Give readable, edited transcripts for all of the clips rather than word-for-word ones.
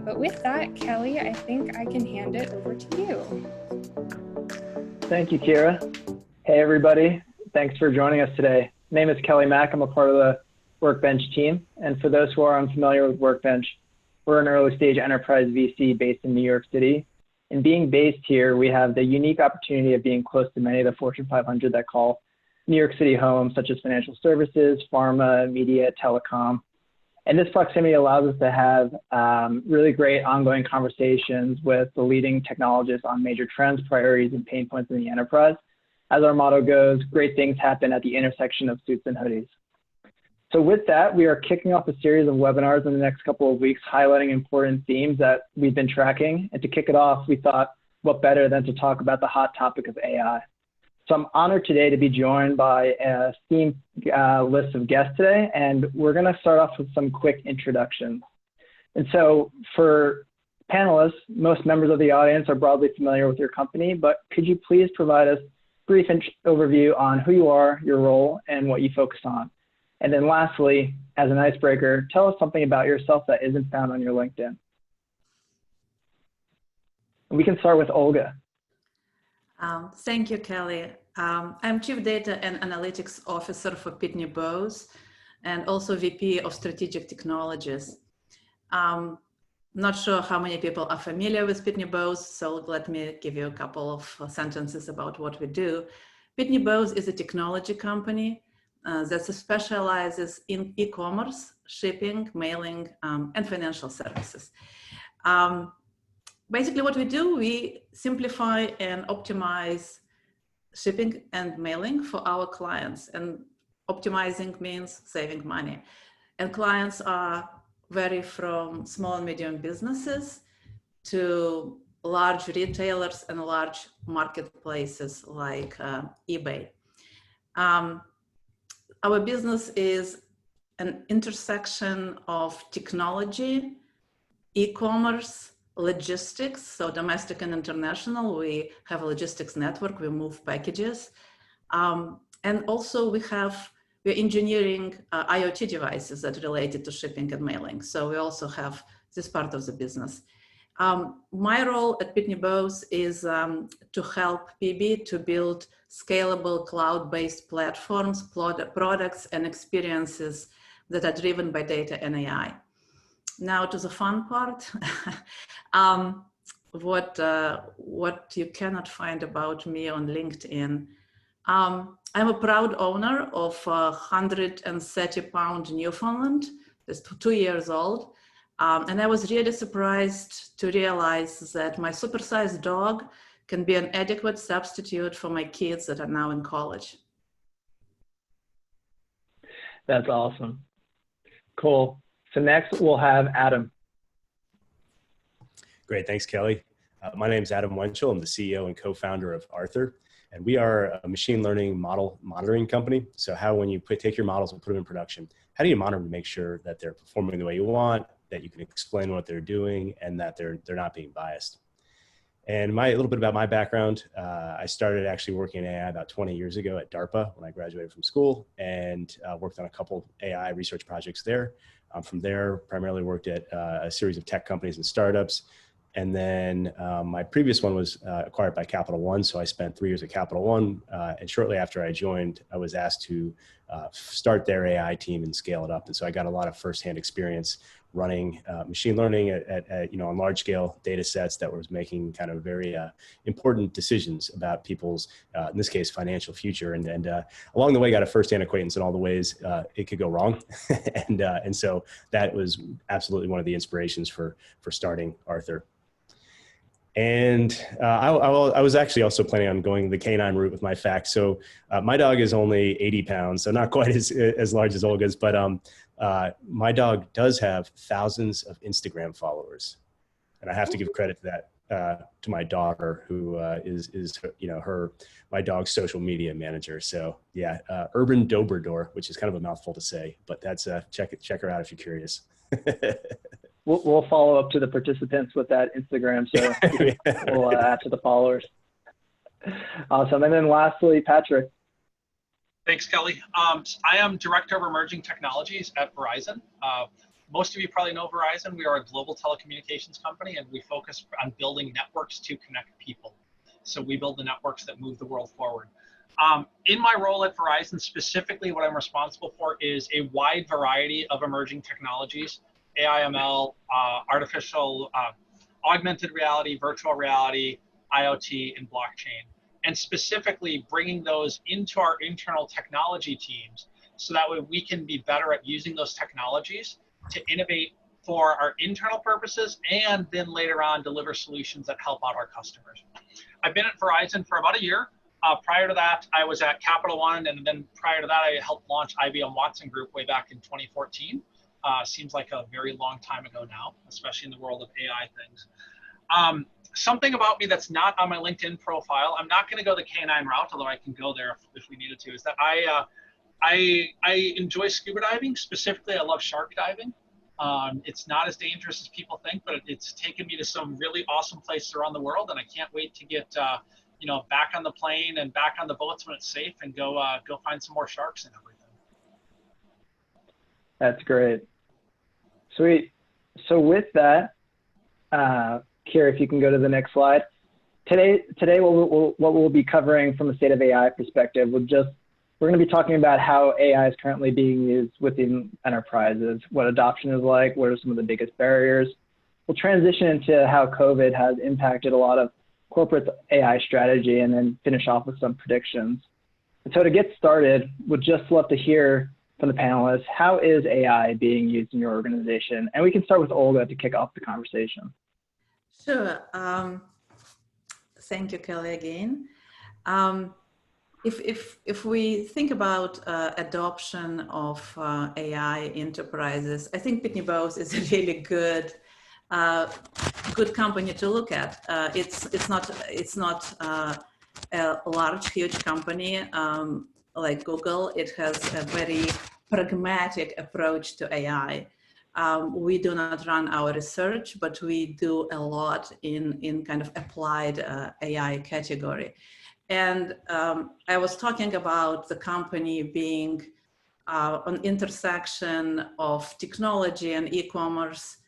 But with that, Kelley, I think I can hand it over to you. Thank you, Kira. Hey, everybody. Thanks for joining us today. My name is Kelley Mack. I'm a part of the Workbench team. And for those who are unfamiliar with Workbench, we're an early stage enterprise VC based in New York City. And being based here, we have the unique opportunity of being close to many of the Fortune 500 that call New York City home, such as financial services, pharma, media, telecom. And this proximity allows us to have really great ongoing conversations with the leading technologists on major trends, priorities, and pain points in the enterprise. As our motto goes, great things happen at the intersection of suits and hoodies. So with that, we are kicking off a series of webinars in the next couple of weeks, highlighting important themes that we've been tracking. And to kick it off, we thought, what better than to talk about the hot topic of AI. So I'm honored today to be joined by a esteemed list of guests today, and we're going to start off with some quick introductions. And so for panelists, most members of the audience are broadly familiar with your company, but could you please provide us a brief overview on who you are, your role, and what you focus on? And then lastly, as an icebreaker, tell us something about yourself that isn't found on your LinkedIn. And we can start with Olga. Thank you, Kelley. I'm Chief Data and Analytics Officer for Pitney and also VP of Strategic Technologies. Not sure how many people are familiar with Pitney so let me give you a couple of sentences about what we do. Pitney is a technology company that specializes in e-commerce, shipping, mailing, and financial services. Basically what we do, we simplify and optimize shipping and mailing for our clients. And optimizing means saving money. And clients vary from small and medium businesses to large retailers and large marketplaces like eBay. Our business is an intersection of technology, e-commerce, logistics, so domestic and international. We have a logistics network, we move packages. And also we're engineering IoT devices that are related to shipping and mailing. So we also have this part of the business. My role at Pitney is to help PB to build scalable cloud-based platforms, products, and experiences that are driven by data and AI. Now to the fun part, what you cannot find about me on LinkedIn. I'm a proud owner of a 130-pound Newfoundland, that's 2 years old. And I was really surprised to realize that my supersized dog can be an adequate substitute for my kids that are now in college. That's awesome. Cool. So next we'll have Adam. Great, thanks, Kelley. My name is Adam Wenchel. I'm the CEO and co-founder of Arthur, and we are a machine learning model monitoring company. So when you take your models and put them in production, how do you monitor to make sure that they're performing the way you want, that you can explain what they're doing, and that they're not being biased? And a little bit about my background, I started actually working in AI about 20 years ago at DARPA when I graduated from school, and worked on a couple AI research projects there. From there, primarily worked at a series of tech companies and startups. And then my previous one was acquired by Capital One. So I spent 3 years at Capital One. And shortly after I joined, I was asked to start their AI team and scale it up. And so I got a lot of firsthand experience running machine learning on large scale data sets that was making kind of very important decisions about people's, in this case, financial future. And along the way, got a firsthand acquaintance in all the ways it could go wrong. and so that was absolutely one of the inspirations for starting Arthur. And I was actually also planning on going the canine route with my facts. So my dog is only 80 pounds, so not quite as large as Olga's, but my dog does have thousands of Instagram followers. And I have to give credit to that, to my daughter, who is my dog's social media manager. So yeah, Urban Dobrador, which is kind of a mouthful to say, but that's check her out if you're curious. We'll follow up to the participants with that Instagram, so we'll add to the followers. Awesome. And then lastly, Patrick. Thanks, Kelley. I am Director of Emerging Technologies at Verizon. Most of you probably know Verizon. We are a global telecommunications company, and we focus on building networks to connect people. So we build the networks that move the world forward. In my role at Verizon, specifically what I'm responsible for is a wide variety of emerging technologies, AI, ML, artificial, augmented reality, virtual reality, IoT, and blockchain. And specifically bringing those into our internal technology teams so that way we can be better at using those technologies to innovate for our internal purposes and then later on deliver solutions that help out our customers. I've been at Verizon for about a year. Prior to that, I was at Capital One, and then prior to that, I helped launch IBM Watson Group way back in 2014. Seems like a very long time ago now, especially in the world of AI things. Something about me that's not on my LinkedIn profile, I'm not going to go the K9 route, although I can go there if we needed to, is that I enjoy scuba diving. specifically, I love shark diving. It's not as dangerous as people think, but it's taken me to some really awesome places around the world, and I can't wait to get back on the plane and back on the boats when it's safe and go find some more sharks and everything. That's great. Sweet. So with that, Kira, if you can go to the next slide. Today what we'll be covering from a state of AI perspective, we're going to be talking about how AI is currently being used within enterprises, what adoption is like, what are some of the biggest barriers. We'll transition into how COVID has impacted a lot of corporate AI strategy and then finish off with some predictions. And so to get started, we'd just love to hear from the panelists, how is AI being used in your organization? And we can start with Olga to kick off the conversation. Sure. Thank you, Kelley, again. If we think about adoption of AI enterprises, I think Pitney is a really good company to look at. It's not a large, huge company like Google. It has a very pragmatic approach to AI. We do not run our research, but we do a lot in kind of applied AI category. And I was talking about the company being an intersection of technology and e-commerce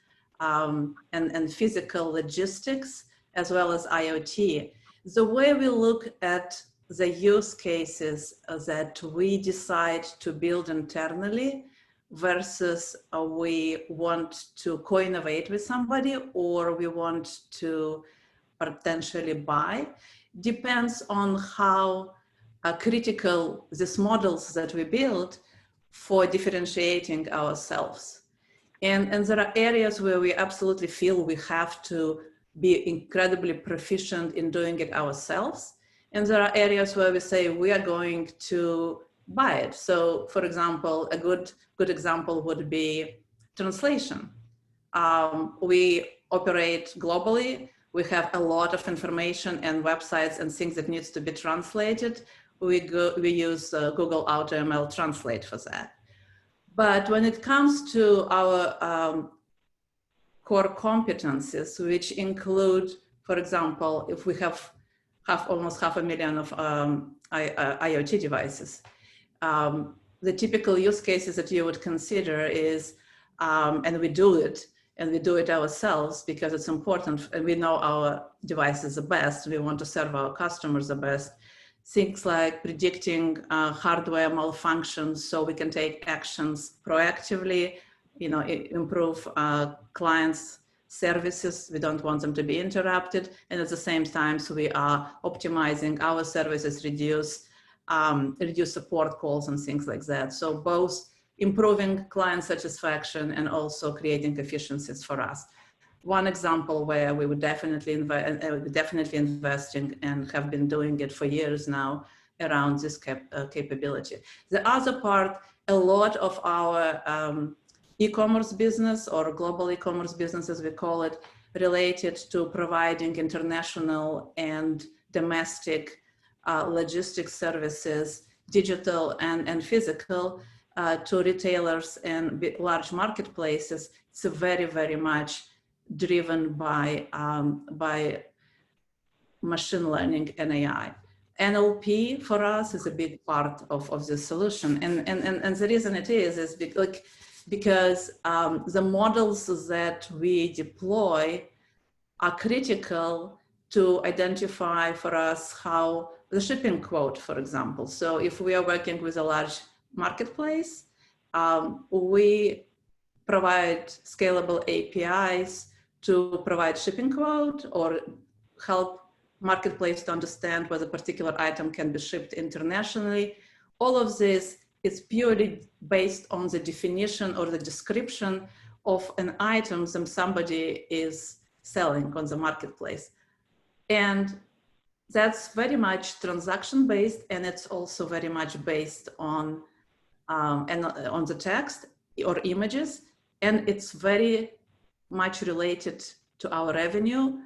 and physical logistics, as well as IoT. The way we look at the use cases that we decide to build internally versus we want to co-innovate with somebody or we want to potentially buy depends on how critical these models that we build for differentiating ourselves. And there are areas where we absolutely feel we have to be incredibly proficient in doing it ourselves. And there are areas where we say we are going to buy it. So for example, a good example would be translation. We operate globally. We have a lot of information and websites and things that needs to be translated. We use Google AutoML Translate for that. But when it comes to our core competencies, which include, for example, if we have almost 500,000 of IoT devices, the typical use cases that you would consider is, and we do it ourselves because it's important and we know our devices the best. We want to serve our customers the best. Things like predicting hardware malfunctions so we can take actions proactively, improve clients' services. We don't want them to be interrupted. And at the same time, so we are optimizing our services, reduce support calls and things like that. So both improving client satisfaction and also creating efficiencies for us. One example where we would definitely investing and have been doing it for years now around this capability. The other part, a lot of our e-commerce business or global e-commerce business, as we call it, related to providing international and domestic logistics services, digital and physical, to retailers and large marketplaces. It's very, very much driven by machine learning and AI. NLP for us is a big part of the solution. And the reason it is like because the models that we deploy are critical to identify for us how the shipping quote, for example. So if we are working with a large marketplace, we provide scalable APIs to provide shipping quote or help marketplace to understand whether a particular item can be shipped internationally. All of this is purely based on the definition or the description of an item that somebody is selling on the marketplace. And that's very much transaction-based, and it's also very much based on the text or images, and it's very much related to our revenue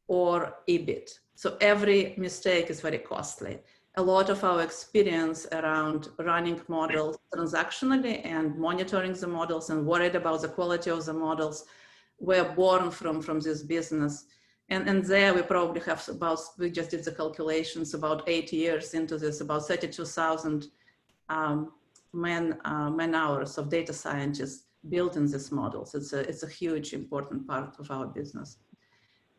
or EBIT. So every mistake is very costly. A lot of our experience around running models transactionally and monitoring the models and worried about the quality of the models were born from this business. And there we probably have we just did the calculations, about 8 years into this, about 32,000 man hours of data scientists building these models. It's a huge, important part of our business.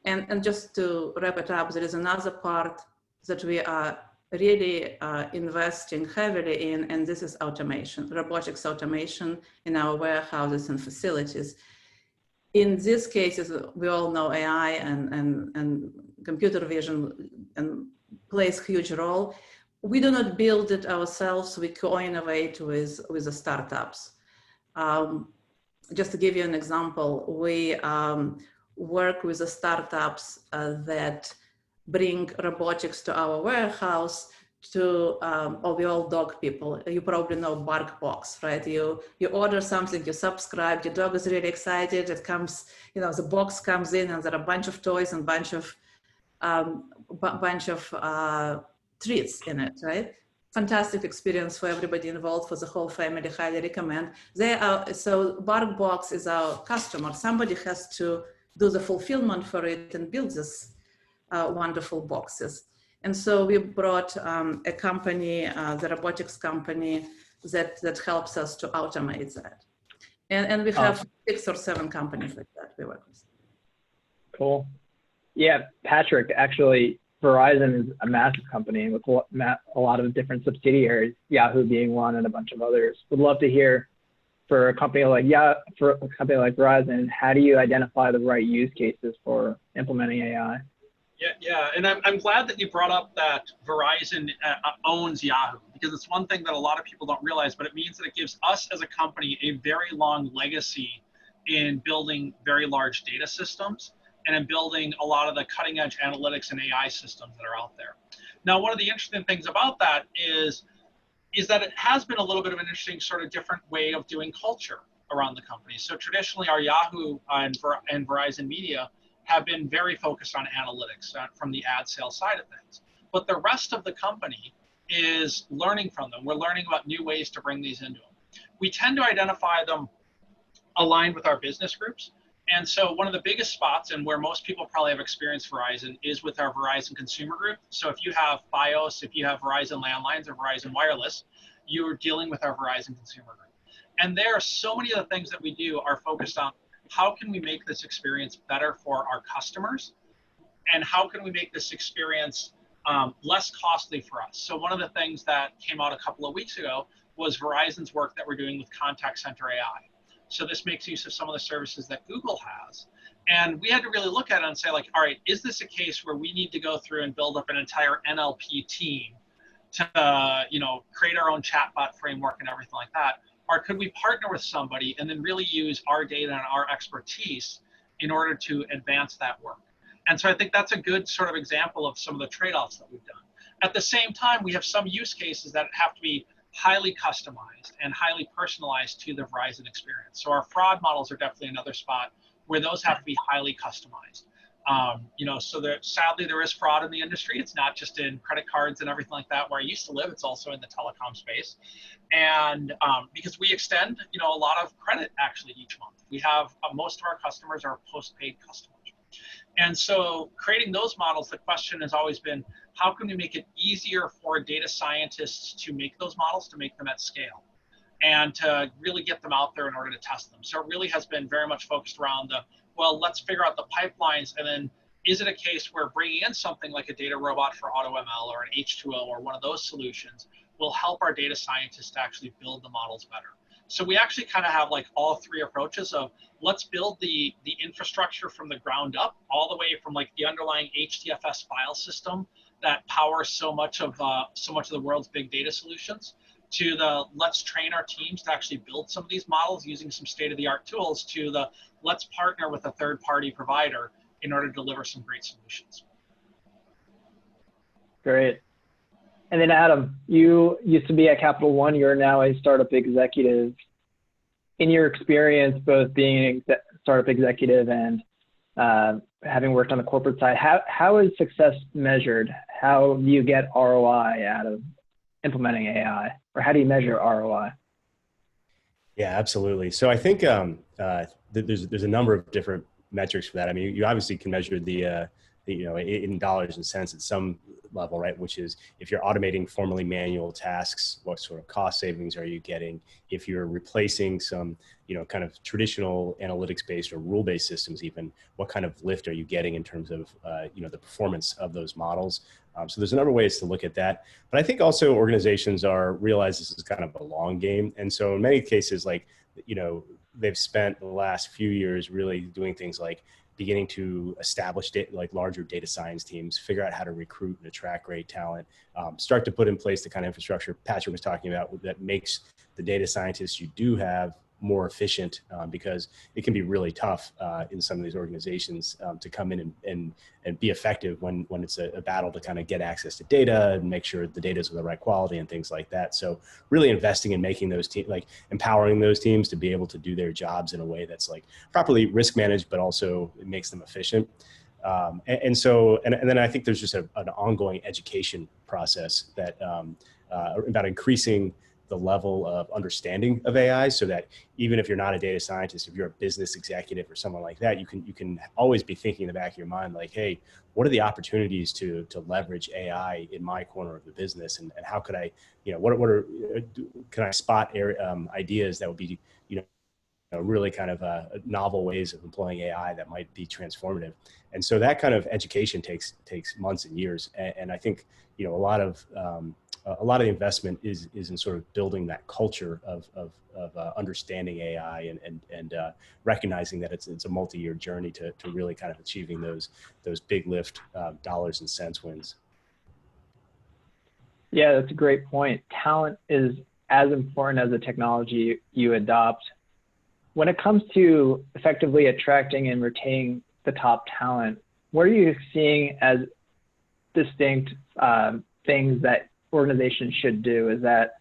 And just to wrap it up, there is another part that we are really investing heavily in, and this is automation, robotics automation in our warehouses and facilities. In these cases, we all know AI and computer vision plays a huge role. We do not build it ourselves. We co-innovate with the startups. Just to give you an example, we work with the startups that bring robotics to our warehouse we all dog people. You probably know BarkBox, right? You order something, you subscribe, your dog is really excited. It comes, the box comes in and there are a bunch of toys and bunch of treats in it, right? Fantastic experience for everybody involved, for the whole family, highly recommend. So BarkBox is our customer. Somebody has to do the fulfillment for it and build this wonderful boxes. And so we brought a company, the robotics company, that helps us to automate that. And we have 6 or 7 companies like that we work with. Cool. Yeah, Patrick, actually, Verizon is a massive company with a lot of different subsidiaries, Yahoo being one and a bunch of others. Would love to hear, for a company like Verizon, how do you identify the right use cases for implementing AI? Yeah, and I'm glad that you brought up that Verizon owns Yahoo, because it's one thing that a lot of people don't realize, but it means that it gives us as a company a very long legacy in building very large data systems and in building a lot of the cutting edge analytics and AI systems that are out there. Now, one of the interesting things about that is that it has been a little bit of an interesting sort of different way of doing culture around the company. So traditionally our Yahoo and Verizon Media have been very focused on analytics from the ad sales side of things. But the rest of the company is learning from them. We're learning about new ways to bring these into them. We tend to identify them aligned with our business groups. And so one of the biggest spots, and where most people probably have experienced Verizon, is with our Verizon consumer group. So if you have Fios, if you have Verizon landlines or Verizon wireless, you're dealing with our Verizon consumer group. And there are so many of the things that we do are focused on how can we make this experience better for our customers, and how can we make this experience less costly for us. So one of the things that came out a couple of weeks ago was Verizon's work that we're doing with contact center AI. So this makes use of some of the services that Google has. And we had to really look at it and say, like, all right, is this a case where we need to go through and build up an entire NLP team to create our own chatbot framework and everything like that? Or could we partner with somebody and then really use our data and our expertise in order to advance that work? And so I think that's a good sort of example of some of the trade-offs that we've done. At the same time, we have some use cases that have to be highly customized and highly personalized to the Verizon experience. So our fraud models are definitely another spot where those have to be highly customized. So sadly there is fraud in the industry. It's not just in credit cards and everything like that where I used to live, it's also in the telecom space. And because we extend, a lot of credit actually each month. We have, most of our customers are postpaid customers. And so creating those models, the question has always been, how can we make it easier for data scientists to make those models, to make them at scale? and to really get them out there in order to test them. So it really has been very much focused around the, well, let's figure out the pipelines, and then is it a case where bringing in something like a data robot for AutoML or an H2O or one of those solutions will help our data scientists to actually build the models better. So we actually kind of have like all three approaches of let's build the infrastructure from the ground up, all the way from like the underlying HDFS file system that powers so much of the world's big data solutions, to the let's train our teams to actually build some of these models using some state-of-the-art tools, to the let's partner with a third-party provider in order to deliver some great solutions. Great. And then Adam, you used to be at Capital One. You're now a startup executive. In your experience, both being a startup executive and having worked on the corporate side, how is success measured? How do you get ROI out of implementing AI, or how do you measure ROI? Yeah, absolutely. So I think there's a number of different metrics for that. I mean, you obviously can measure the in dollars and cents at some level, right? Which is if you're automating formerly manual tasks, what sort of cost savings are you getting? If you're replacing some, kind of traditional analytics-based or rule-based systems, even what kind of lift are you getting in terms of, the performance of those models? So there's a number of ways to look at that. But I think also organizations realize this is kind of a long game. And so in many cases, they've spent the last few years really doing things like beginning to establish larger data science teams, figure out how to recruit and attract great talent, start to put in place the kind of infrastructure Patrick was talking about that makes the data scientists you do have more efficient, because it can be really tough in some of these organizations to come in and be effective when it's a battle to kind of get access to data and make sure the data is of the right quality and things like that. So really investing in making those teams, empowering those teams to be able to do their jobs in a way that's properly risk managed, but also it makes them efficient. And then I think there's just an ongoing education process that about increasing the level of understanding of AI, so that even if you're not a data scientist, if you're a business executive or someone like that, you can always be thinking in the back of your mind, hey, what are the opportunities to leverage AI in my corner of the business, and how could I, can I spot ideas that would be, really kind of novel ways of employing AI that might be transformative. And so that kind of education takes months and years. And I think, a lot of the investment is in sort of building that culture of understanding AI and recognizing that it's a multi-year journey to really kind of achieving those big lift dollars and cents wins. Yeah, that's a great point. Talent is as important as the technology you adopt. When it comes to effectively attracting and retaining the top talent, what are you seeing as distinct things that organizations should do? Is that,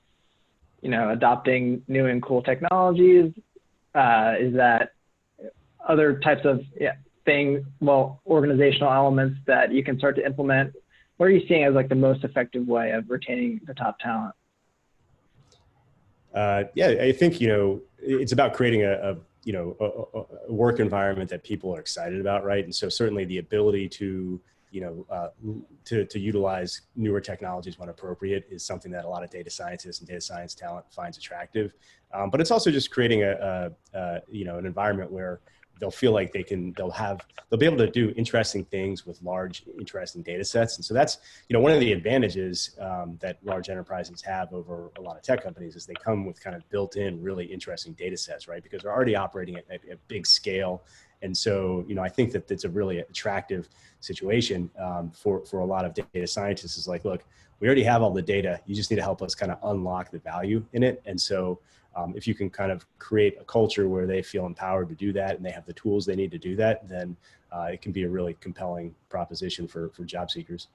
adopting new and cool technologies? Is that other types of organizational elements that you can start to implement? What are you seeing as the most effective way of retaining the top talent? Yeah, I think, it's about creating a work environment that people are excited about, right? And so certainly the ability to utilize newer technologies when appropriate is something that a lot of data scientists and data science talent finds attractive. But it's also just creating an environment where they'll feel like they'll be able to do interesting things with large, interesting data sets. And so that's, one of the advantages that large enterprises have over a lot of tech companies is they come with kind of built-in, really interesting data sets, right? Because they're already operating at a big scale. And so, I think that it's a really attractive situation for a lot of data scientists. Is look, we already have all the data. You just need to help us kind of unlock the value in it. And so if you can kind of create a culture where they feel empowered to do that and they have the tools they need to do that, then it can be a really compelling proposition for job seekers.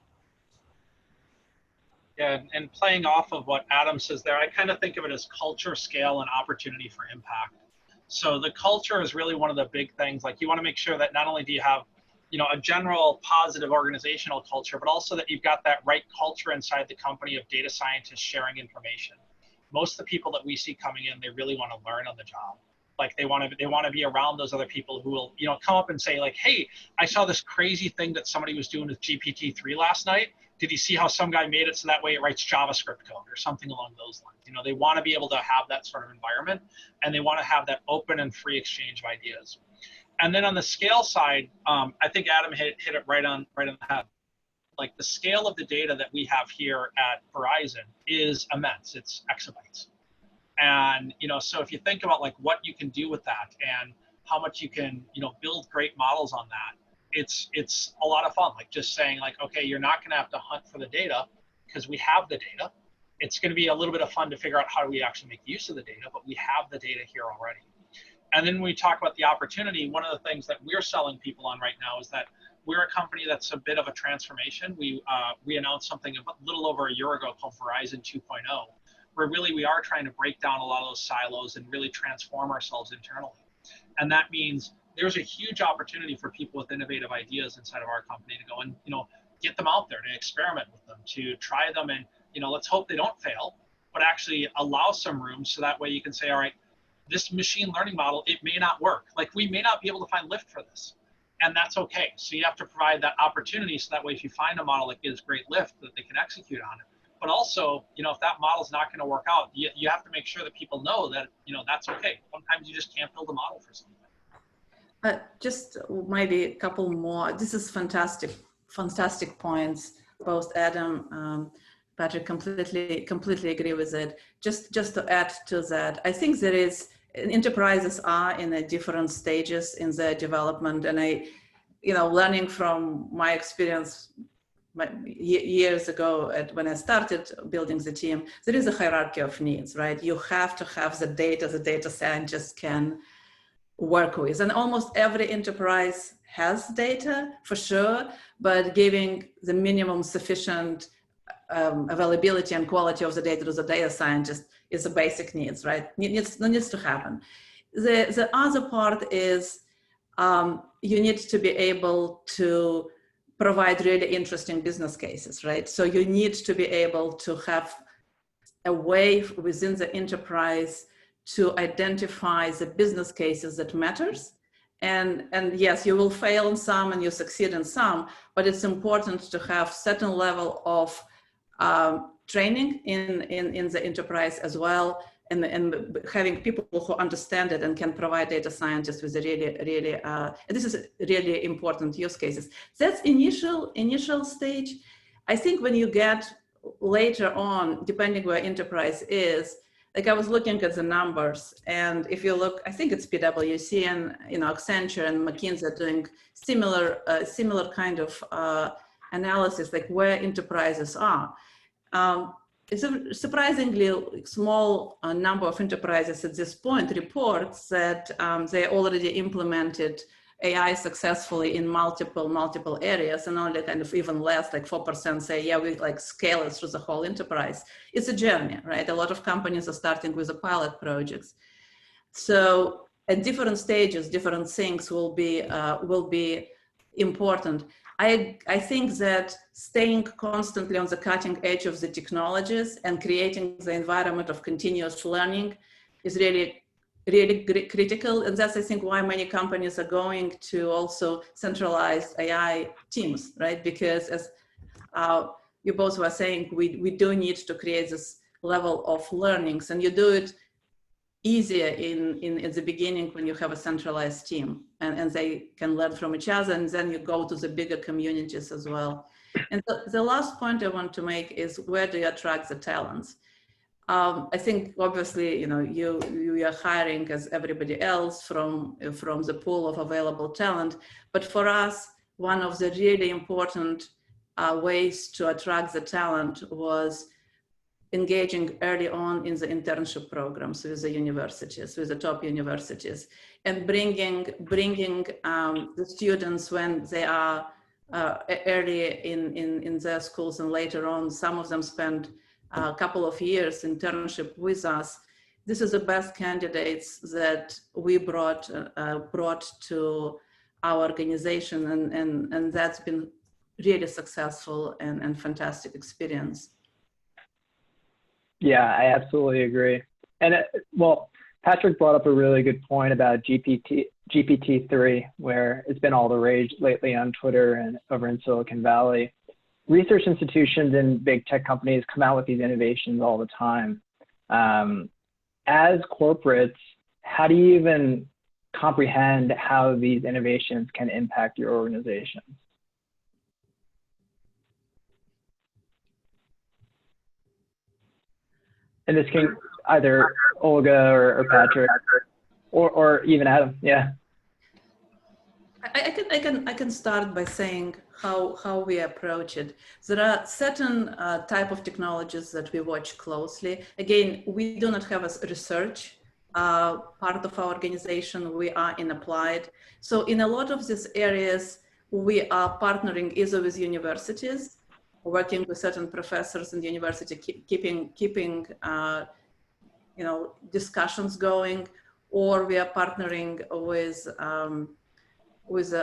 Yeah, and playing off of what Adam says there, I kind of think of it as culture, scale, and opportunity for impact. So the culture is really one of the big things. You want to make sure that not only do you have, a general positive organizational culture, but also that you've got that right culture inside the company of data scientists sharing information. Most of the people that we see coming in, they really want to learn on the job. Like they want to be around those other people who will, you know, come up and say like, hey, I saw this crazy thing that somebody was doing with GPT-3 last night. Did you see how some guy made it so that way it writes JavaScript code or something along those lines? You know, they want to be able to have that sort of environment, and they want to have that open and free exchange of ideas. And then on the scale side, I think Adam hit it right on the head. Like the scale of the data that we have here at Verizon is immense. It's exabytes. And, you know, so if you think about like what you can do with that and how much you can, you know, build great models on that, it's a lot of fun. Like just saying like, okay, you're not going to have to hunt for the data because we have the data. It's going to be a little bit of fun to figure out how do we actually make use of the data, but we have the data here already. And then when we talk about the opportunity, one of the things that we're selling people on right now is that we're a company that's a bit of a transformation. We announced something a little over a year ago called Verizon 2.0, where really we are trying to break down a lot of those silos and really transform ourselves internally. And that means there's a huge opportunity for people with innovative ideas inside of our company to go and, you know, get them out there, to experiment with them, to try them, and, you know, let's hope they don't fail, but actually allow some room so that way you can say, all right, this machine learning model, it may not work. Like we may not be able to find lift for this, and that's okay. So you have to provide that opportunity so that way if you find a model that gives great lift, that they can execute on it. But also, you know, if that model's not going to work out, you have to make sure that people know that, you know, that's okay. Sometimes you just can't build a model for something. Just maybe a couple more. This is fantastic points. Both Adam, Patrick, completely agree with it. Just to add to that, I think there is, enterprises are in a different stages in their development, and you know, learning from my experience years ago when I started building the team, there is a hierarchy of needs, right? You have to have the data scientists can work with. And almost every enterprise has data for sure, but giving the minimum sufficient availability and quality of the data to the data scientist is a basic needs, right? Needs to happen. The other part is you need to be able to provide really interesting business cases, right? So you need to be able to have a way within the enterprise to identify the business cases that matters. And yes, you will fail in some and you succeed in some, but it's important to have certain level of training in the enterprise as well, and having people who understand it and can provide data scientists with a really this is really important use cases. That's initial stage. I think when you get later on, depending where enterprise is, like I was looking at the numbers, and if you look, I think it's PwC and, you know, Accenture and McKinsey are doing similar kind of analysis, like where enterprises are. It's a surprisingly small number of enterprises at this point reports that they already implemented AI successfully in multiple areas, and only kind of even less, like 4% say, yeah, we like scale it through the whole enterprise. It's a journey, right? A lot of companies are starting with the pilot projects. So at different stages, different things will be important. I think that staying constantly on the cutting edge of the technologies and creating the environment of continuous learning is really critical. And that's, I think, why many companies are going to also centralize AI teams, right? Because as you both were saying, we do need to create this level of learnings, and you do it easier in the beginning when you have a centralized team and they can learn from each other, and then you go to the bigger communities as well. And the last point I want to make is, where do you attract the talents? I think obviously, you know, you are hiring as everybody else from the pool of available talent, but for us, one of the really important ways to attract the talent was engaging early on in the internship programs with the universities, with the top universities, and bringing the students when they are early in their schools, and later on, some of them spend a couple of years internship with us. This is the best candidates that we brought to our organization, and that's been really successful and fantastic experience. Yeah, I absolutely agree. And well, Patrick brought up a really good point about GPT-3, where it's been all the rage lately on Twitter and over in Silicon Valley. Research institutions and big tech companies come out with these innovations all the time. As corporates, how do you even comprehend how these innovations can impact your organization? And this can either Olga or Patrick or even Adam. Yeah. I can start by saying how we approach it. There are certain type of technologies that we watch closely. Again, we do not have a research part of our organization. We are in applied. So in a lot of these areas, we are partnering either with universities, working with certain professors in the university, keeping discussions going, or we are partnering with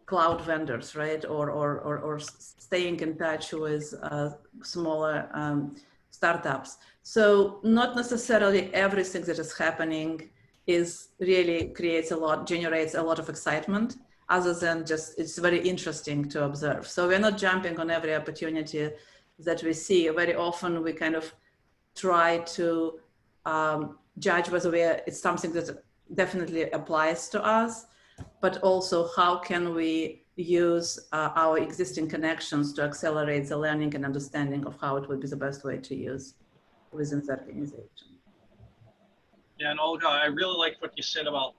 cloud vendors, right? Or staying in touch with smaller startups. So not necessarily everything that is happening generates a lot of excitement, other than just it's very interesting to observe. So we're not jumping on every opportunity that we see. Very often we kind of try to judge whether it's something that definitely applies to us, but also how can we use our existing connections to accelerate the learning and understanding of how it would be the best way to use within the organization. Yeah, and Olga, I really like what you said about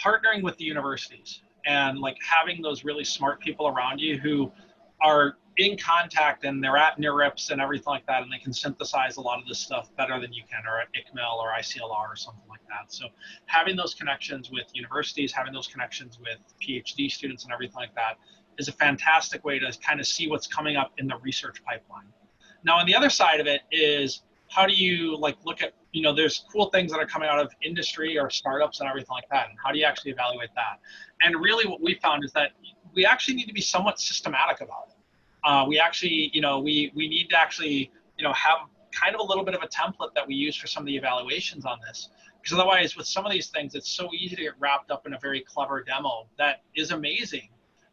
partnering with the universities and like having those really smart people around you who are in contact and they're at NeurIPS and everything like that, and they can synthesize a lot of this stuff better than you can, or at ICML or ICLR or something like that. So having those connections with universities, having those connections with PhD students and everything like that is a fantastic way to kind of see what's coming up in the research pipeline. Now, on the other side of it is, how do you like look at, there's cool things that are coming out of industry or startups and everything like that, and how do you actually evaluate that? And really what we found is that we actually need to be somewhat systematic about it. We actually, we need to actually, have kind of a little bit of a template that we use for some of the evaluations on this. Because otherwise, with some of these things, it's so easy to get wrapped up in a very clever demo that is amazing.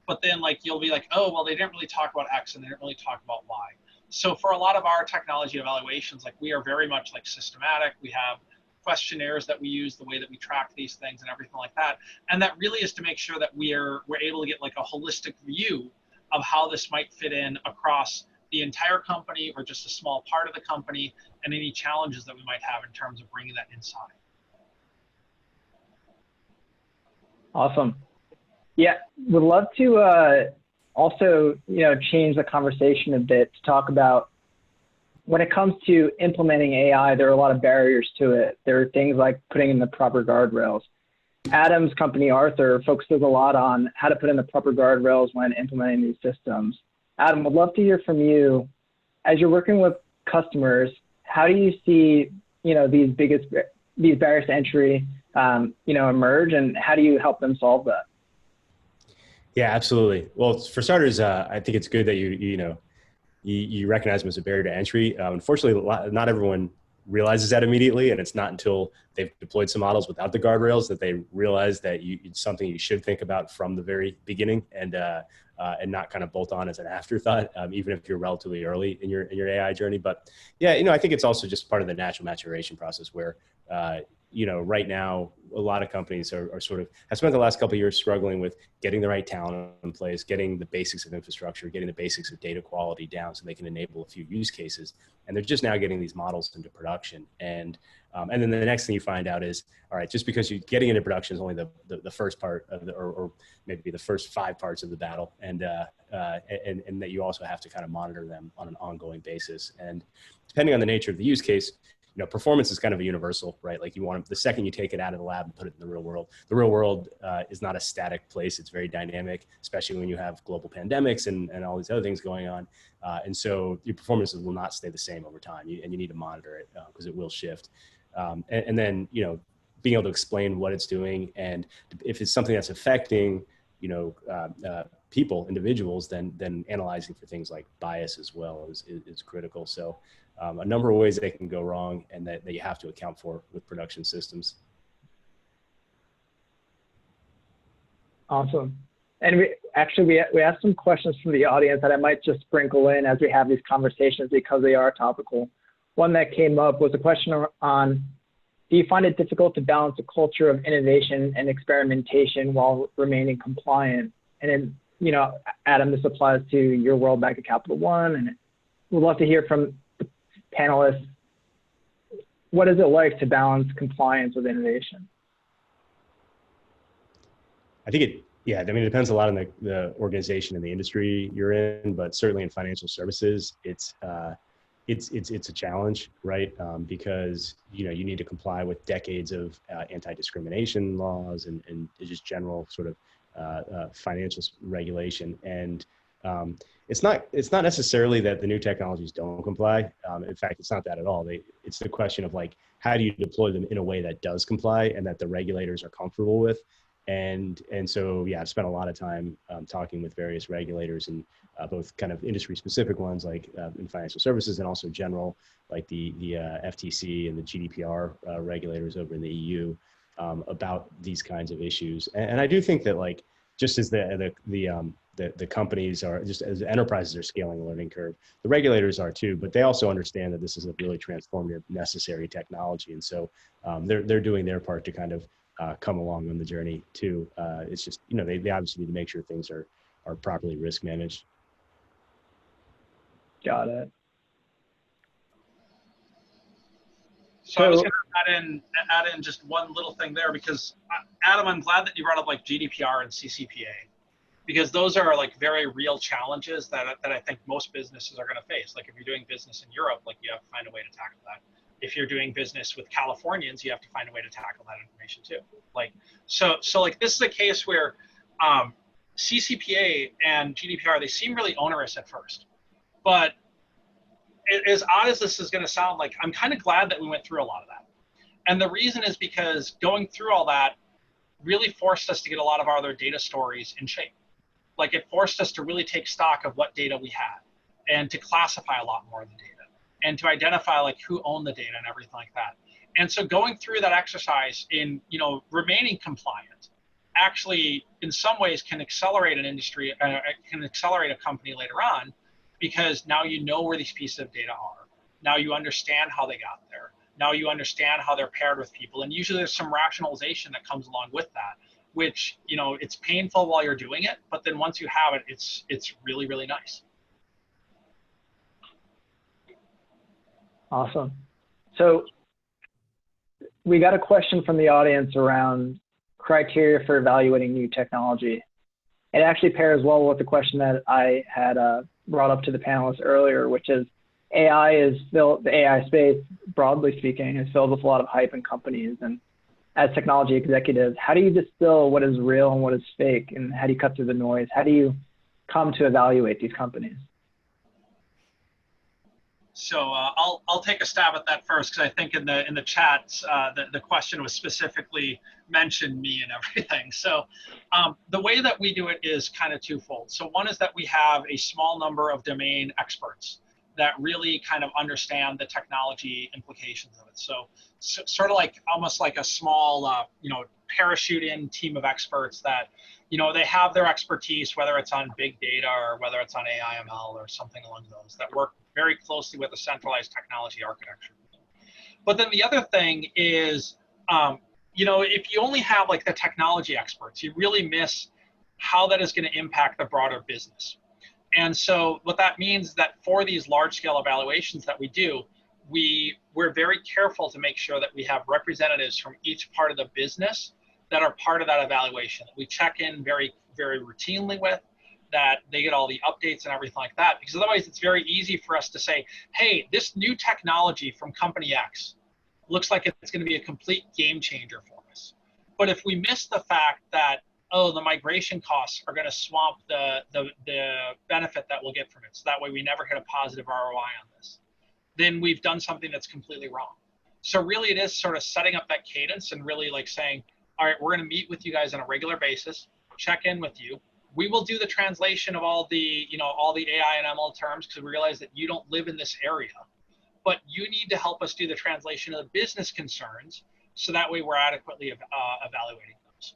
But then, you'll be like, oh, well, they didn't really talk about X and they didn't really talk about Y. So for a lot of our technology evaluations, we are very much systematic. We have questionnaires that we use, the way that we track these things and everything like that. And that really is to make sure that we're able to get a holistic view of how this might fit in across the entire company or just a small part of the company, and any challenges that we might have in terms of bringing that inside. Awesome. Yeah, would love to also, change the conversation a bit to talk about when it comes to implementing AI, there are a lot of barriers to it. There are things like putting in the proper guardrails. Adam's company, Arthur, focuses a lot on how to put in the proper guardrails when implementing these systems. Adam, would love to hear from you. As you're working with customers, how do you see, these barriers to entry, emerge, and how do you help them solve that? Yeah, absolutely. Well, for starters, I think it's good that you recognize them as a barrier to entry. Unfortunately, not everyone realizes that immediately, and it's not until they've deployed some models without the guardrails that they realize that it's something you should think about from the very beginning, and not kind of bolt on as an afterthought, even if you're relatively early in your AI journey. But yeah, I think it's also just part of the natural maturation process where right now a lot of companies are have spent the last couple of years struggling with getting the right talent in place, getting the basics of infrastructure, getting the basics of data quality down so they can enable a few use cases. And they're just now getting these models into production. And then the next thing you find out is, all right, just because you're getting into production is only the first part of or maybe the first 5 parts of the battle. And that you also have to kind of monitor them on an ongoing basis. And depending on the nature of the use case, performance is kind of a universal, right? You want the second you take it out of the lab and put it in the real world is not a static place. It's very dynamic, especially when you have global pandemics and all these other things going on. And so your performances will not stay the same over time, and you need to monitor it because it will shift. And then, being able to explain what it's doing, and if it's something that's affecting individuals, then analyzing for things like bias as well is critical. So a number of ways they can go wrong and that you have to account for with production systems. Awesome. And we asked some questions from the audience that I might just sprinkle in as we have these conversations because they are topical. One that came up was a question on, do you find it difficult to balance a culture of innovation and experimentation while remaining compliant? And then, you know, Adam, this applies to your world back at Capital One, and we'd love to hear from the panelists. What is it like to balance compliance with innovation? I think it depends a lot on the organization and the industry you're in, but certainly in financial services, it's a challenge, right? Because, you know, you need to comply with decades of anti-discrimination laws and just general sort of financial regulation. And it's not necessarily that the new technologies don't comply. In fact, it's not that at all. It's the question of like, how do you deploy them in a way that does comply and that the regulators are comfortable with? And so, yeah, I've spent a lot of time talking with various regulators and both kind of industry specific ones like in financial services and also general, like the FTC and the GDPR regulators over in the EU about these kinds of issues. And I do think that, like, just as the companies are, just as enterprises are scaling a learning curve, the regulators are too, but they also understand that this is a really transformative, necessary technology. And so they're doing their part to kind of come along on the journey too. It's just, you know, they obviously need to make sure things are properly risk managed. Got it. So I was going to add in just one little thing there, because Adam, I'm glad that you brought up like GDPR and CCPA, because those are like very real challenges that I think most businesses are going to face. Like if you're doing business in Europe, like you have to find a way to tackle that. If you're doing business with Californians, you have to find a way to tackle that information too. Like, so like this is a case where CCPA and GDPR, they seem really onerous at first, but as odd as this is going to sound, like I'm kind of glad that we went through a lot of that. And the reason is because going through all that really forced us to get a lot of our other data stories in shape. Like it forced us to really take stock of what data we had and to classify a lot more of the data and to identify like who owned the data and everything like that. And so going through that exercise in, you know, remaining compliant actually in some ways can accelerate an industry, can accelerate a company later on, because now you know where these pieces of data are. Now you understand how they got there. Now you understand how they're paired with people. And usually there's some rationalization that comes along with that, which, you know, it's painful while you're doing it, but then once you have it, it's really, really nice. Awesome. So we got a question from the audience around criteria for evaluating new technology. It actually pairs well with the question that I had brought up to the panelists earlier, which is the AI space, broadly speaking, is filled with a lot of hype in companies. And as technology executives, how do you distill what is real and what is fake? And how do you cut through the noise? How do you come to evaluate these companies? So I'll take a stab at that first, because I think in the chats the question was specifically mentioned me and everything. So the way that we do it is kind of twofold. So one is that we have a small number of domain experts that really kind of understand the technology implications of it. So sort of like almost like a small you know, parachute in team of experts that, you know, they have their expertise, whether it's on big data or whether it's on AI ML or something along those, that work very closely with a centralized technology architecture. But then the other thing is, you know, if you only have like the technology experts, you really miss how that is going to impact the broader business. And so what that means is that for these large scale evaluations that we do, we're very careful to make sure that we have representatives from each part of the business that are part of that evaluation, that we check in very, very routinely with, that they get all the updates and everything like that. Because otherwise it's very easy for us to say, hey, this new technology from company X looks like it's going to be a complete game changer for us. But if we miss the fact that, oh, the migration costs are going to swamp the benefit that we'll get from it, so that way we never hit a positive ROI on this, then we've done something that's completely wrong. So really it is sort of setting up that cadence and really like saying, all right, we're going to meet with you guys on a regular basis, check in with you. We will do the translation of all the, all the AI and ML terms, because we realize that you don't live in this area, but you need to help us do the translation of the business concerns, so that way we're adequately evaluating those.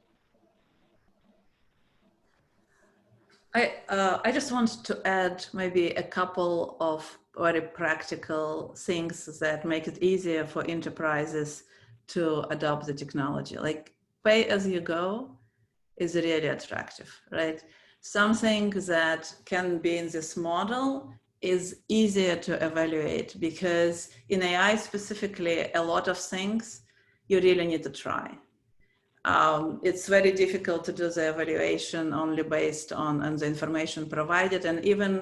I just want to add maybe a couple of very practical things that make it easier for enterprises to adopt the technology. Like pay as you go is really attractive, right? Something that can be in this model is easier to evaluate, because in AI specifically, a lot of things you really need to try. It's very difficult to do the evaluation only based on the information provided, and even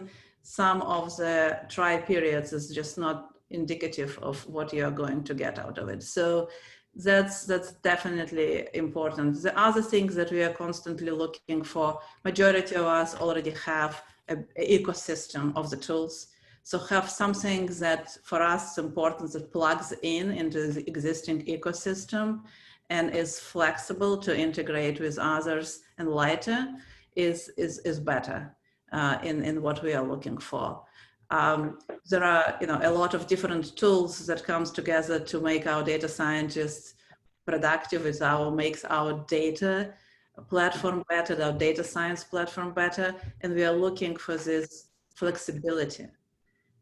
some of the try periods is just not indicative of what you are going to get out of it. So that's definitely important. The other things that we are constantly looking for, majority of us already have an ecosystem of the tools. So have something that for us is important, that plugs into the existing ecosystem and is flexible to integrate with others and lighter is better in what we are looking for. There are a lot of different tools that comes together to make our data scientists productive, makes our data platform better, our data science platform better, and we are looking for this flexibility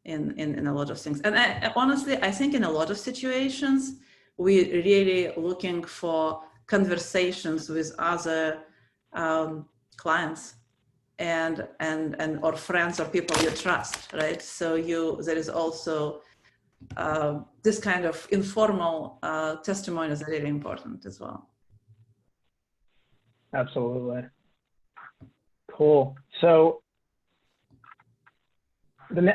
in a lot of things. And honestly, I think in a lot of situations, we're really looking for conversations with other clients and or friends or people you trust, right? So there is also this kind of informal testimony is really important as well. Absolutely. Cool. So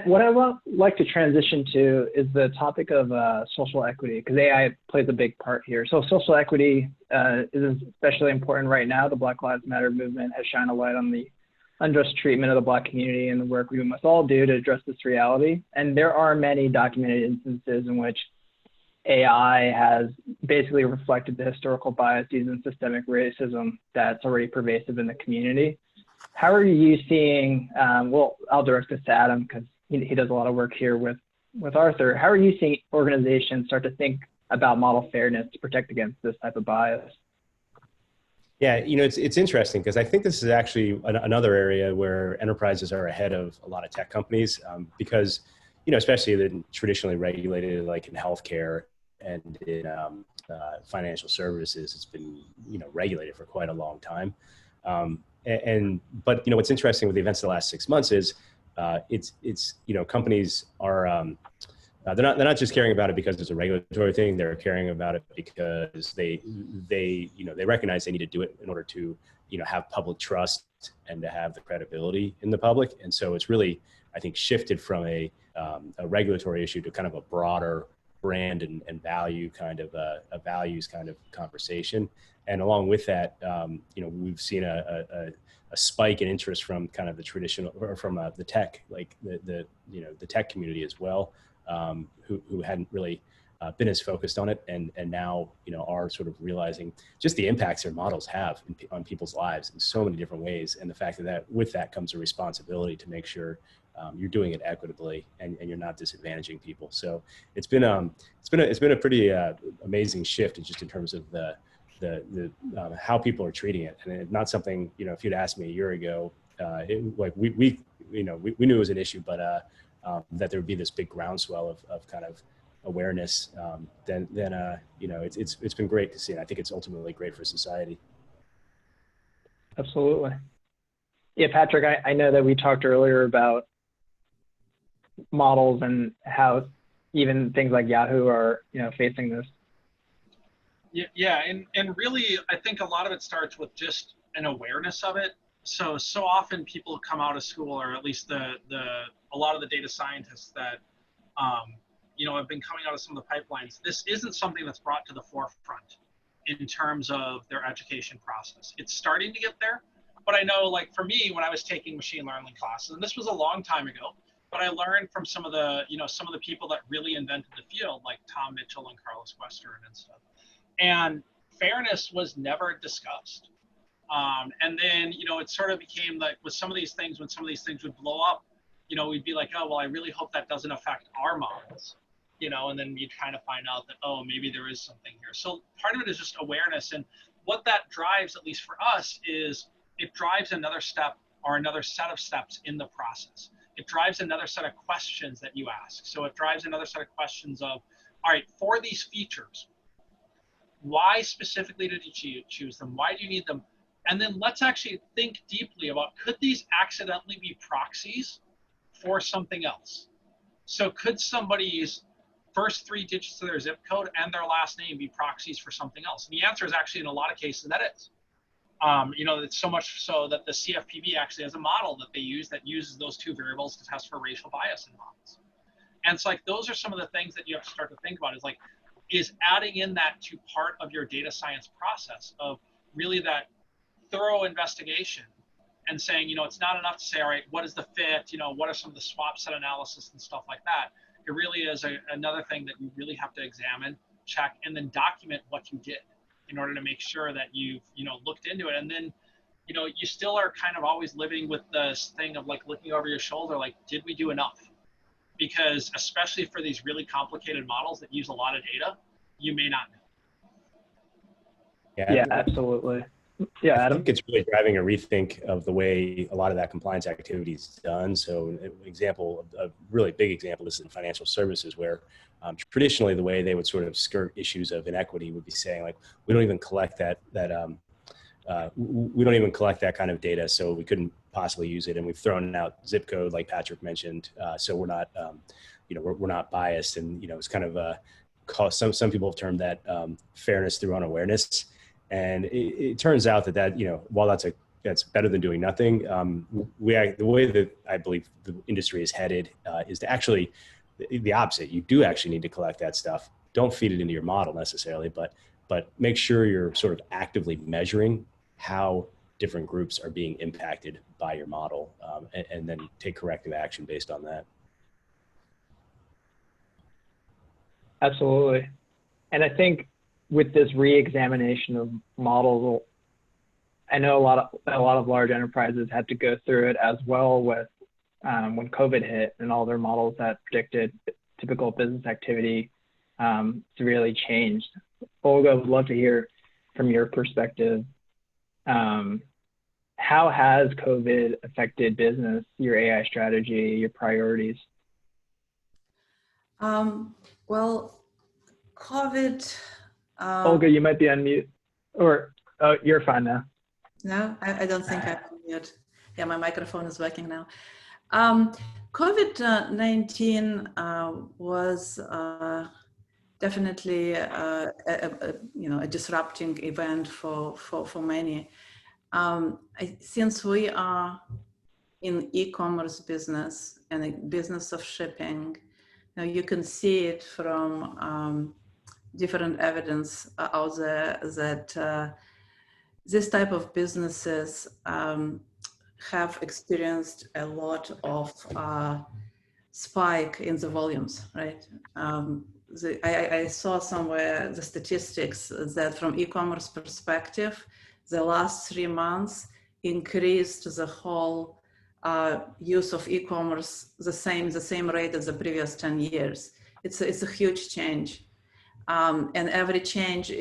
what I would like to transition to is the topic of social equity, because AI plays a big part here. So social equity is especially important right now. The Black Lives Matter movement has shined a light on the unjust treatment of the Black community and the work we must all do to address this reality. And there are many documented instances in which AI has basically reflected the historical biases and systemic racism that's already pervasive in the community. How are you seeing, well, I'll direct this to Adam because he does a lot of work here with Arthur. How are you seeing organizations start to think about model fairness to protect against this type of bias? Yeah, it's interesting because I think this is actually another area where enterprises are ahead of a lot of tech companies because, especially in traditionally regulated, like in healthcare and in financial services, it's been, regulated for quite a long time. But what's interesting with the events of the last 6 months is it's companies are they're not just caring about it because it's a regulatory thing. They're caring about it because they recognize they need to do it in order to have public trust and to have the credibility in the public. And so it's really, I think, shifted from a regulatory issue to kind of a broader brand and value kind of a values kind of conversation. And along with that, we've seen a spike in interest from kind of the traditional, or from the tech, like the tech community as well, who hadn't really been as focused on it, and now are sort of realizing just the impacts their models have on people's lives in so many different ways, and the fact that with that comes a responsibility to make sure you're doing it equitably and you're not disadvantaging people. So it's been a pretty amazing shift just in terms of the how people are treating it, and it's not something if you'd asked me a year ago, we knew it was an issue, but that there would be this big groundswell of kind of awareness. Then it's been great to see, and I think it's ultimately great for society. Absolutely. Yeah, Patrick, I know that we talked earlier about models and how even things like Yahoo are facing this. Yeah, and really, I think a lot of it starts with just an awareness of it. So often people come out of school, or at least a lot of the data scientists that have been coming out of some of the pipelines. This isn't something that's brought to the forefront in terms of their education process. It's starting to get there, but I know, like for me, when I was taking machine learning classes, and this was a long time ago, but I learned from some of the people that really invented the field, like Tom Mitchell and Carlos Western and stuff. And fairness was never discussed. And then, you know, it sort of became like with some of these things, when some of these things would blow up, you know, we'd be like, oh, well, I really hope that doesn't affect our models, you know, and then you'd kind of find out that, oh, maybe there is something here. So part of it is just awareness. And what that drives, at least for us, is it drives another step or another set of steps in the process. It drives another set of questions that you ask. So it drives another set of questions of, all right, for these features, why specifically did you choose them? Why do you need them? And then let's actually think deeply about, could these accidentally be proxies for something else? So could somebody's first 3 digits of their zip code and their last name be proxies for something else? And the answer is actually, in a lot of cases, that is. You know, it's so much so that the CFPB actually has a model that they use that uses those 2 variables to test for racial bias in models. And it's like, those are some of the things that you have to start to think about, is like, is adding in that to part of your data science process of really that thorough investigation and saying, you know, it's not enough to say, all right, what is the fit? You know, what are some of the swap set analysis and stuff like that? It really is another thing that you really have to examine, check, and then document what you did in order to make sure that you've, you know, looked into it. And then, you know, you still are kind of always living with this thing of like looking over your shoulder, like, did we do enough? Because especially for these really complicated models that use a lot of data, you may not know. Yeah, absolutely. Yeah, Adam? I think it's really driving a rethink of the way a lot of that compliance activity is done. So an example, a really big example, this is in financial services, where traditionally the way they would sort of skirt issues of inequity would be saying, like, we don't even collect we don't even collect that kind of data, so we couldn't possibly use it. And we've thrown out zip code, like Patrick mentioned, so we're not, you know, we're not biased. And, you know, it's kind of some people have termed that fairness through unawareness. And it turns out that, you know, while that's better than doing nothing, the way that I believe the industry is headed is to actually the opposite. You do actually need to collect that stuff. Don't feed it into your model necessarily, but make sure you're sort of actively measuring how different groups are being impacted by your model, and then take corrective action based on that. Absolutely. And I think with this re-examination of models, I know a lot of large enterprises had to go through it as well with when COVID hit and all their models that predicted typical business activity severely changed. Olga, I would love to hear from your perspective, how has COVID affected business, your AI strategy, your priorities? Well, COVID. Olga, you might be on mute, or you're fine now. No, I don't think I'm on mute. Yeah, my microphone is working now. COVID-19 was definitely a disrupting event for many. Since we are in e-commerce business and a business of shipping, now you can see it from different evidence out there that this type of businesses have experienced a lot of spike in the volumes, right? I saw somewhere the statistics that from e-commerce perspective, the last 3 months increased the whole use of e-commerce the same rate as the previous 10 years. It's a huge change. And every change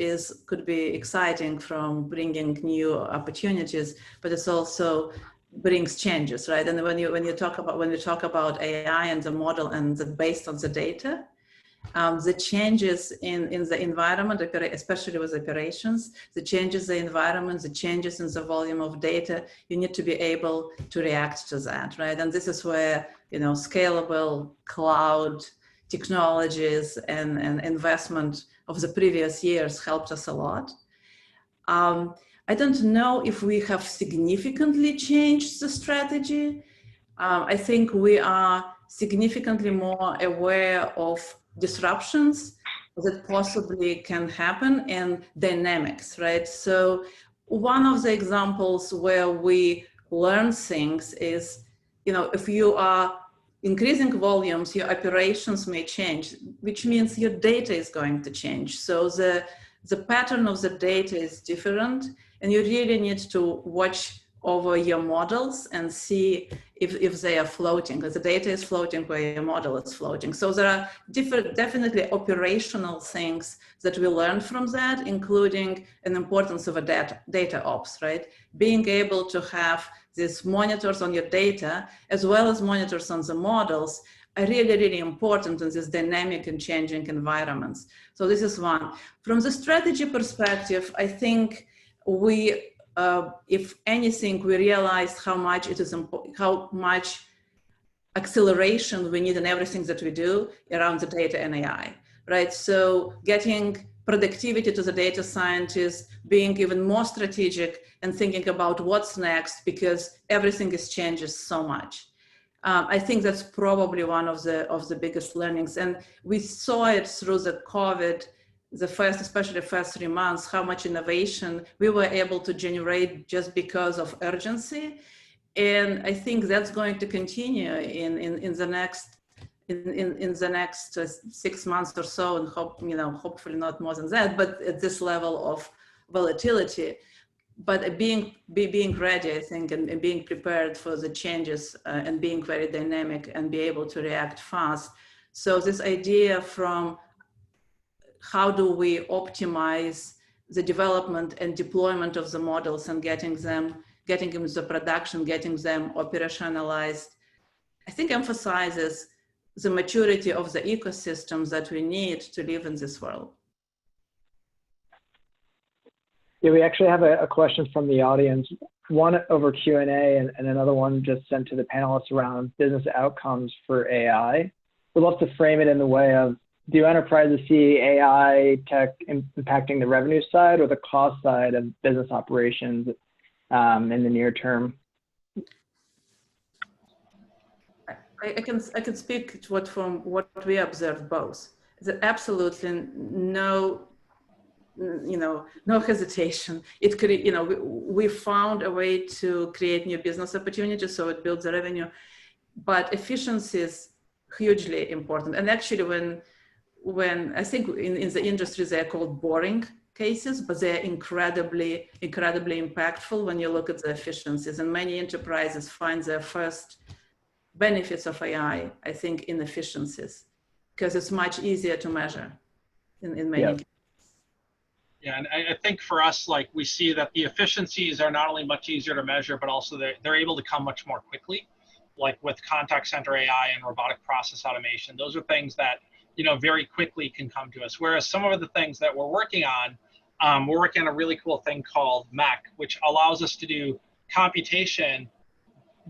could be exciting from bringing new opportunities, but it's also brings changes, right? And when we talk about AI and the model and based on the data, the changes in the environment, especially with operations, the changes in the environment, the changes in the volume of data, you need to be able to react to that, right? And this is where, you know, scalable cloud technologies and investment of the previous years helped us a lot. I don't know if we have significantly changed the strategy. I think we are significantly more aware of disruptions that possibly can happen and dynamics, right? So one of the examples where we learn things is, you know, if you are increasing volumes, your operations may change, which means your data is going to change. So the pattern of the data is different, And you really need to watch over your models and see if they are floating, because the data is floating where your model is floating. So there are definitely operational things that we learned from that, including an importance of a data ops, right? Being able to have these monitors on your data, as well as monitors on the models, are really, really important in these dynamic and changing environments. So this is one. From the strategy perspective, I think we, if anything, we realized how much it is how much acceleration we need in everything that we do around the data and AI, right? So getting productivity to the data scientists, being even more strategic and thinking about what's next, because everything is changes so much. I think that's probably one of the biggest learnings, and we saw it through the COVID. Especially the first 3 months, how much innovation we were able to generate just because of urgency. And I think that's going to continue in the next 6 months or so, and hopefully not more than that, but at this level of volatility. But being ready, I think, and being prepared for the changes and being very dynamic and be able to react fast. So this idea from how do we optimize the development and deployment of the models and getting them into production, getting them operationalized, I think emphasizes the maturity of the ecosystems that we need to live in this world. Yeah, we actually have a question from the audience, one over Q&A and another one just sent to the panelists around business outcomes for AI. We'd love to frame it in the way of, do enterprises see AI tech impacting the revenue side or the cost side of business operations in the near term? I can speak to from what we observe both. There's absolutely no hesitation. It could, we found a way to create new business opportunities, so it builds the revenue, but efficiency is hugely important. And actually, when I think in the industry, they're called boring cases, but they're incredibly impactful when you look at the efficiencies. And many enterprises find their first benefits of AI, I think, in efficiencies, because it's much easier to measure in many cases. Yeah, and I think for us, like, we see that the efficiencies are not only much easier to measure, but also they're able to come much more quickly, like with contact center AI and robotic process automation. Those are things that, very quickly can come to us. Whereas some of the things that we're working on a really cool thing called MEC, which allows us to do computation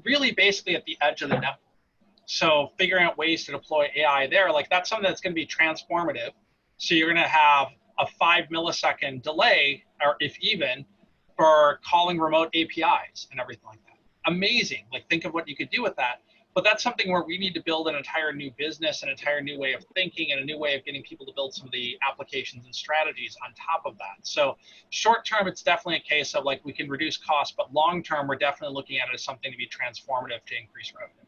really basically at the edge of the network. So figuring out ways to deploy AI there, like that's something that's going to be transformative. So you're going to have a 5 millisecond delay, or if even, for calling remote APIs and everything like that. Amazing. Like, think of what you could do with that. But that's something where we need to build an entire new business, an entire new way of thinking, and a new way of getting people to build some of the applications and strategies on top of that. So short term, it's definitely a case of like we can reduce costs, but long term, we're definitely looking at it as something to be transformative to increase revenue.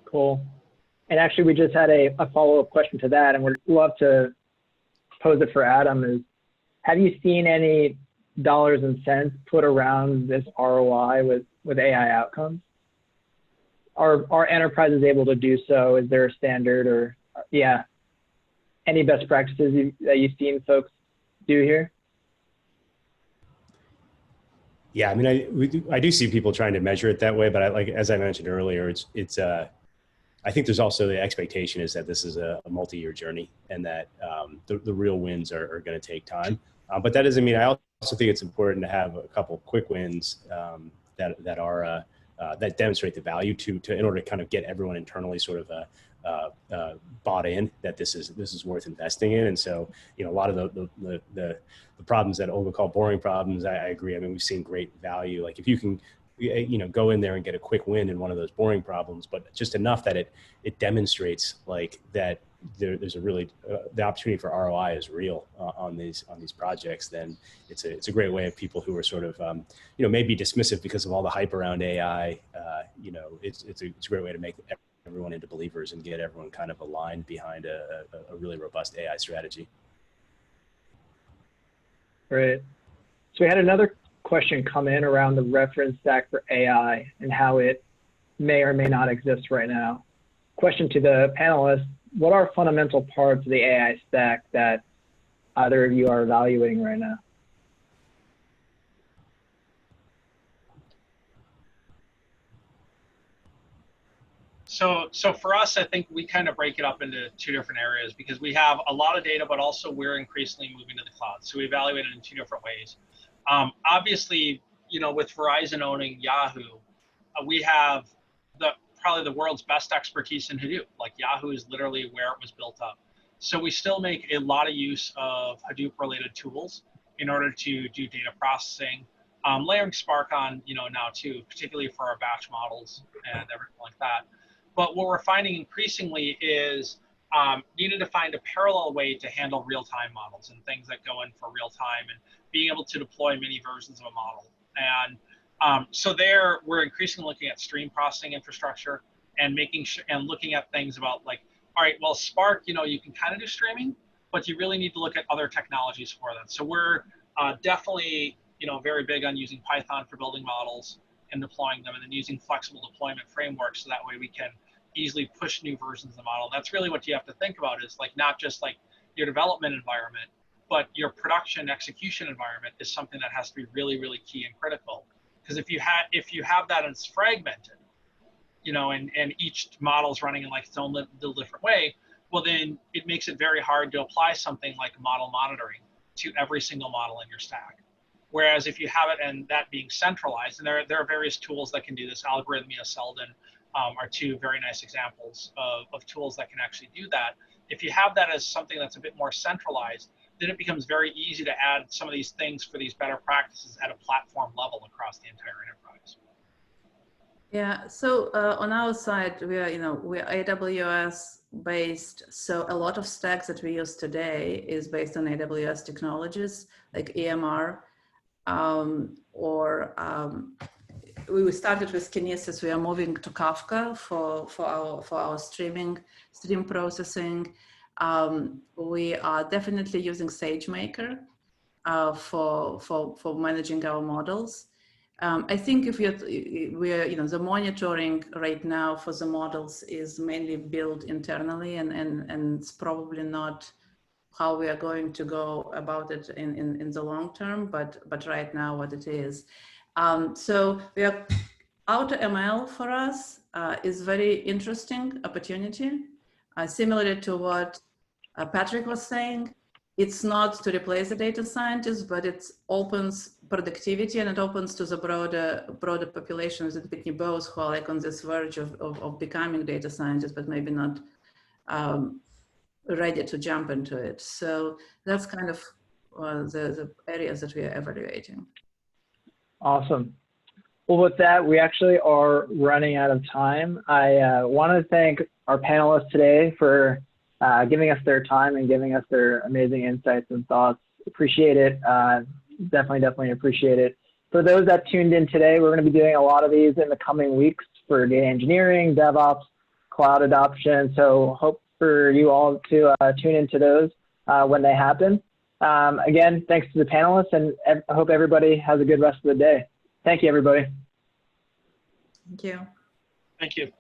Cool. And actually, we just had a follow-up question to that, and we'd love to pose it for Adam. Is, have you seen any dollars and cents put around this ROI with AI outcomes? Are enterprises able to do so? Is there a standard, or any best practices that you've seen folks do here? Yeah, I mean, I do see people trying to measure it that way, but as I mentioned earlier, it's I think there's also the expectation is that this is a multi-year journey, and that the real wins are going to take time. But that doesn't mean, I also think it's important to have a couple quick wins that demonstrate the value in order to kind of get everyone internally sort of bought in that this is worth investing in. And so, a lot of the problems that Olga called boring problems, I agree. I mean, we've seen great value. Like, if you can go in there and get a quick win in one of those boring problems, but just enough that it demonstrates like that there's a really the opportunity for ROI is real on these projects. Then it's a great way of people who are sort of maybe dismissive because of all the hype around AI. It's a great way to make everyone into believers and get everyone kind of aligned behind a really robust AI strategy. Great. So we had another question come in around the reference stack for AI and how it may or may not exist right now. Question to the panelists, what are fundamental parts of the AI stack that either of you are evaluating right now? So for us, I think we kind of break it up into two different areas because we have a lot of data, but also we're increasingly moving to the cloud. So we evaluate it in two different ways. Obviously, you know, with Verizon owning Yahoo, we have probably the world's best expertise in Hadoop. Like Yahoo is literally where it was built up. So we still make a lot of use of Hadoop-related tools in order to do data processing, layering Spark on, you know, now too, particularly for our batch models and everything like that. But what we're finding increasingly is needing to find a parallel way to handle real-time models and things that go in for real-time and being able to deploy many versions of a model. And so there, we're increasingly looking at stream processing infrastructure and making sure and looking at things about like, all right, well, Spark, you know, you can kind of do streaming, but you really need to look at other technologies for that. So we're definitely, you know, very big on using Python for building models and deploying them, and then using flexible deployment frameworks so that way we can easily push new versions of the model. That's really what you have to think about is like not just like your development environment, but your production execution environment is something that has to be really, really key and critical. Because if you have that and it's fragmented, you know, and each model is running in like its own little different way, well then it makes it very hard to apply something like model monitoring to every single model in your stack. Whereas if you have it and that being centralized, and there are various tools that can do this, Algorithmia, Selden are two very nice examples of tools that can actually do that. If you have that as something that's a bit more centralized, then it becomes very easy to add some of these things for these better practices at a platform level across the entire enterprise. Yeah, so on our side, we're AWS based. So a lot of stacks that we use today is based on AWS technologies like EMR, we started with Kinesis. We are moving to Kafka for our stream processing. We are definitely using SageMaker for managing our models. I think if the monitoring right now for the models is mainly built internally, and it's probably not how we are going to go about it in the long term, but right now what it is. So AutoML for us is very interesting opportunity. Similar to what Patrick was saying, it's not to replace the data scientists, but it opens productivity and it opens to the broader population with Pitney both who are like on this verge of becoming data scientists, but maybe not ready to jump into it. So that's kind of the areas that we are evaluating. Awesome. Well, with that, we actually are running out of time. I want to thank our panelists today for giving us their time and giving us their amazing insights and thoughts. Appreciate it. Definitely appreciate it. For those that tuned in today, we're going to be doing a lot of these in the coming weeks for data engineering, DevOps, cloud adoption. So hope for you all to tune into those when they happen. Again, thanks to the panelists, and I hope everybody has a good rest of the day. Thank you, everybody. Thank you. Thank you.